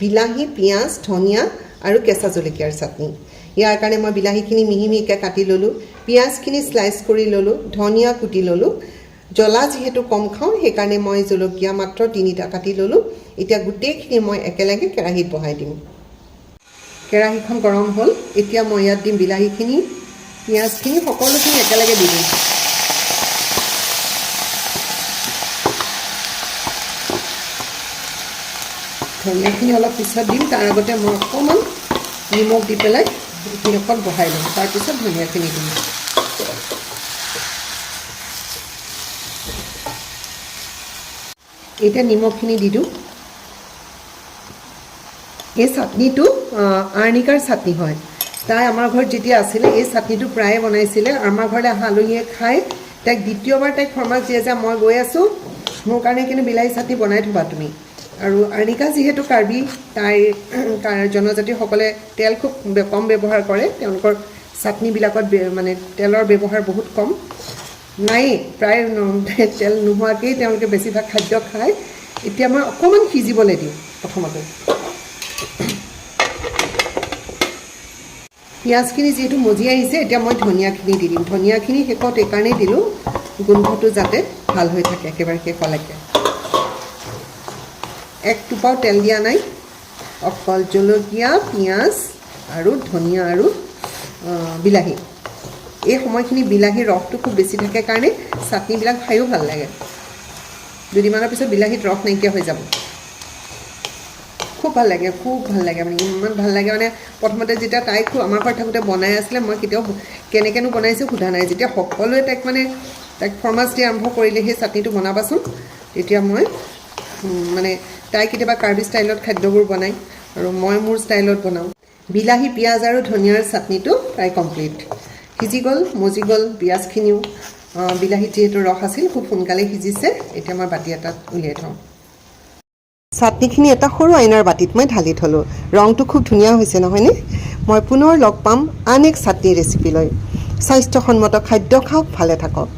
বিলাহী, পিঁয়াজ, ধনিয়া আৰু কেঁচা জলকীয়াৰ চাটনি। ইয়াৰ কাৰণে মই বিলাহীখিনি মিহি মিহিকৈ কাটি ল'লোঁ, পিঁয়াজখিনি স্লাইচ কৰি ল'লোঁ, ধনিয়া কুটি ল'লোঁ। জ্বলা যিহেতু কম খাওঁ সেইকাৰণে মই জলকীয়া মাত্ৰ 3টা কাটি ল'লোঁ। এতিয়া গোটেইখিনি মই একেলগে কেৰাহীত বহাই দিম। কেৰাহীখন গৰম হ'ল। এতিয়া মই ইয়াত দিম বিলাহীখিনি, পিঁয়াজখিনি, সকলোখিনি একেলগে দি দিম। ধনিয়াখিনি অলপ পিছত দিম। তাৰ আগতে মই অকণমান নিমখ দি পেলাই এইখিনি অকণ বহাই লওঁ। তাৰপিছত ধনিয়াখিনি দিম। এতিয়া নিমখখিনি দি দিওঁ। এই চাটনিটো আৰ্ণিকাৰ চাটনি হয়। তাই আমাৰ ঘৰত যেতিয়া আছিলে এই চাটনিটো প্ৰায়ে বনাইছিলে। আমাৰ ঘৰলৈ অহা আলহীয়ে খাই তাইক দ্বিতীয়বাৰ তাইক ফৰমাইছ দিয়ে যে মই গৈ আছোঁ, মোৰ কাৰণে কিন্তু বিলাহী চাটনি বনাই থ'বা তুমি। আৰু আৰ্ণিকা যিহেতু কাৰ্বি, তাইৰ জনজাতিসকলে তেল খুব কম ব্যৱহাৰ কৰে। তেওঁলোকৰ চাটনিবিলাকত মানে তেলৰ ব্যৱহাৰ বহুত কম, নায়েই, প্ৰায় তেল নোহোৱাকেই তেওঁলোকে বেছিভাগ খাদ্য খায়। এতিয়া মই অকণমান সিজিবলৈ দিওঁ। প্ৰথমতে পিঁয়াজখিনি যিহেতু মজি আহিছে, এতিয়া মই ধনিয়াখিনি দি দিম। ধনিয়াখিনি শেষত এইকাৰণেই দিলোঁ, গোন্ধটো যাতে ভাল হৈ থাকে একেবাৰে শেষলৈকে। এক টোপাও তেল দিয়া নাই, অকল জলকীয়া, পিঁয়াজ আৰু ধনিয়া আৰু বিলাহী। এই সময়খিনি বিলাহীৰ ৰসটো খুব বেছি থাকে কাৰণে চাটনিবিলাক খায়ো ভাল লাগে। দুদিনমানৰ পিছত বিলাহীত ৰস নাইকিয়া হৈ যাব। খুব ভাল লাগে, খুব ভাল লাগে, মানে ইমান ভাল লাগে। মানে প্ৰথমতে যেতিয়া তাইক আমাৰ ঘৰত থাকোঁতে বনাই আছিলে, মই কেতিয়াও কেনেকৈনো বনাইছোঁ সোধা নাই। যেতিয়া সকলোৱে তাইক ফৰমাইছ দিয়া আৰম্ভ কৰিলে সেই চাটনিটো বনাবাচোন, তেতিয়া মই মানে তাই কেতিয়াবা কাৰ্বি ষ্টাইলত খাদ্যবোৰ বনায় আৰু মই মোৰ ষ্টাইলত বনাওঁ। বিলাহী, পিঁয়াজ আৰু ধনিয়াৰ চাটনিটো প্ৰায় কমপ্লিট। সিজি গ'ল, মজি গ'ল পিঁয়াজখিনিও। বিলাহীত যিহেতু ৰস আছিল খুব সোনকালে সিজিছে। এতিয়া মই বাতি এটাত উলিয়াই থওঁ। চাটনিখিনি এটা সৰু আইনাৰ বাতিত মই ঢালি থ'লোঁ। ৰংটো খুব ধুনীয়া হৈছে নহয়নে? মই পুনৰ লগ পাম আন এক চাটনি ৰেচিপি লৈ। স্বাস্থ্যসন্মত খাদ্য খাওক, ভালে থাকক।